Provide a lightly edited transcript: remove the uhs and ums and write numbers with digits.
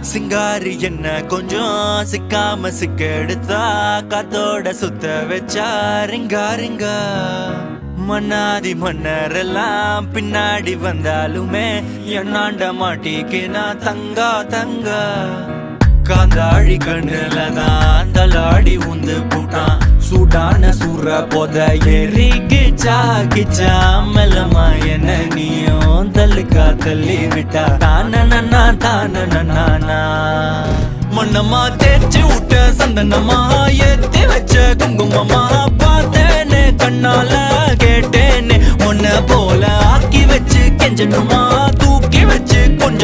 சிங்காரி என்ன கொஞ்சம் சிக்காம சிக்க எடுத்தா காத்தோட சுத்த வச்சா ரிங்கா ரிங்கா மன்னாதி மன்னரெல்லாம் பின்னாடி வந்தாலுமே என்னாண்ட மாட்டிக்கு நான் தங்கா தங்கா காந்தாழி கண்ணுலதான் தலாடி உந்து போட்டான் சூடான சூற போத ஏறி கிச்சா கிச்சா மெல்லமா என்ன நீயும் தள்ளுக்கா தள்ளி விட்டா தான மண்ணம்மா தேய்ச்சி விட்ட சந்தனமா ஏத்தி வச்ச குங்குமமா பார்த்தேனே கண்ணால கேட்டேனே உன்ன போல ஆக்கி வச்சு கெஞ்சணுமா தூக்கி வச்சு கொஞ்சம்